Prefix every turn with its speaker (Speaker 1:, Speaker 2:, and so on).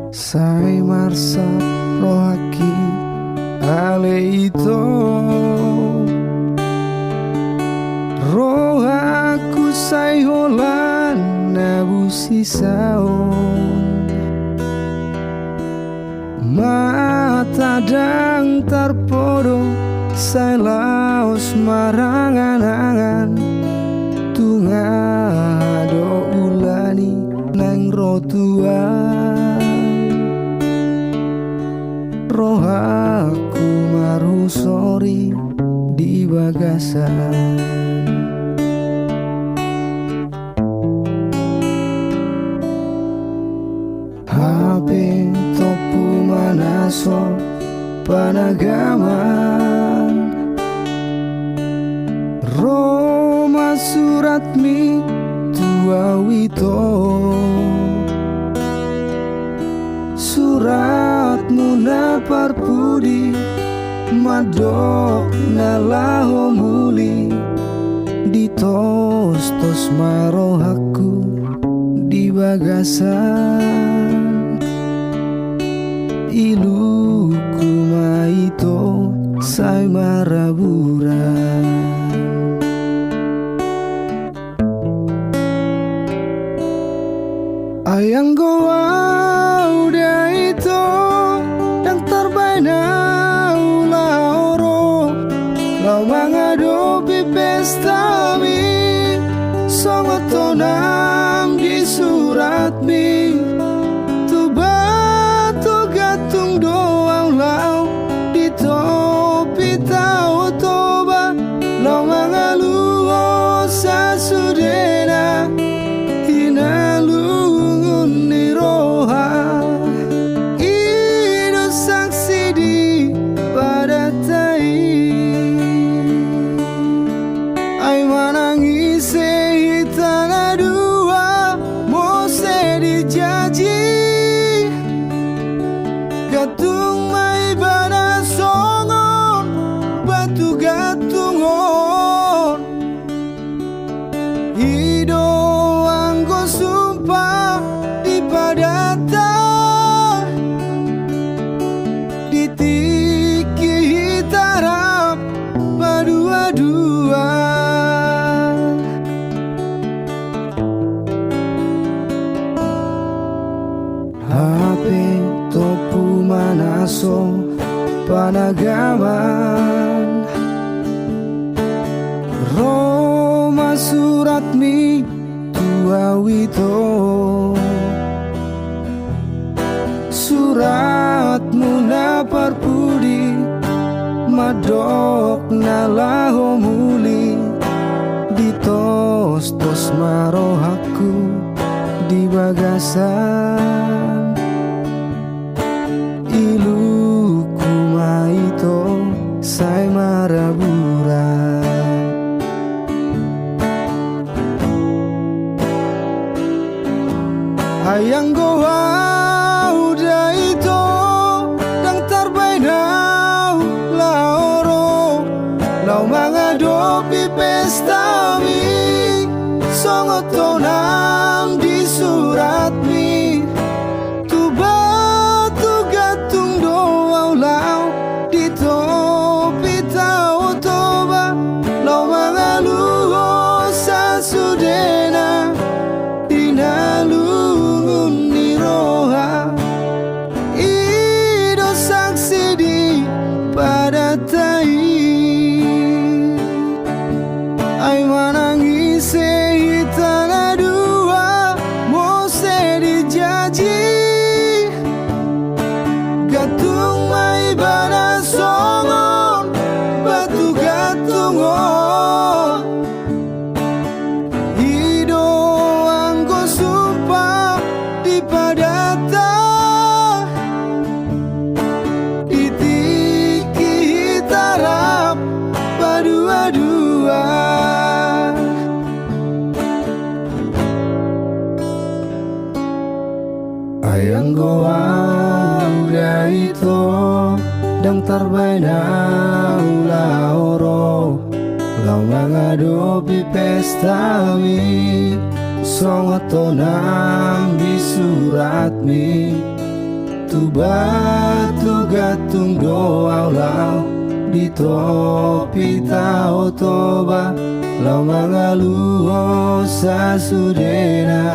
Speaker 1: Sai marsap rohaki ale ito rohaku sai holan nabusi saon mata dang tarpodo sai laos marangan-angan tungado ulani nang rotuan rohaku marusori di bagasan HP topu manaso panagaman Roma suratmi tua wito suratmu na parpudi madok na laho muli ditos-tos marohaku di bagasan iluku maito sai maraburan ayang goa udah itu yang terbaina ula oro lau menghadapi pesta mi songot tonam di surat mi tu batu gatung doang lau di topi tau toba lau mengaluo sasudena hinalungun ni roha ido saksi di pada tai ai manangis hitana dua mose dijaji gatung mai bana songon batu gatungon ido anggo sumpah di padata ditiki hitarap padua-dua HP topu manaso panagaman Roma suratmi tua wito suratmu na parpudi madok na laho muli ditos-tos marohaku di bagasan iluku maito sai maraburan ayang goa udah itu yang terbaina la oro lau menghadapi pesta mi songot tonam di surat mi tu batu gatung doau lau di topi tau toba lau mengaluo sasudena dinalungun ni roha ido saksi di pada tai ai manangis hitana dua mose dijaji gatung mai bana songon batu gatungon ido anggo sumpah di padata ditiki hitarap padua-dua ayang goa udah itu dan terbaina ula oro lau menghadapi pesta mi songot tonam di surat mi batu gatung doang lau di topi tau toba lau mangalu sa sudena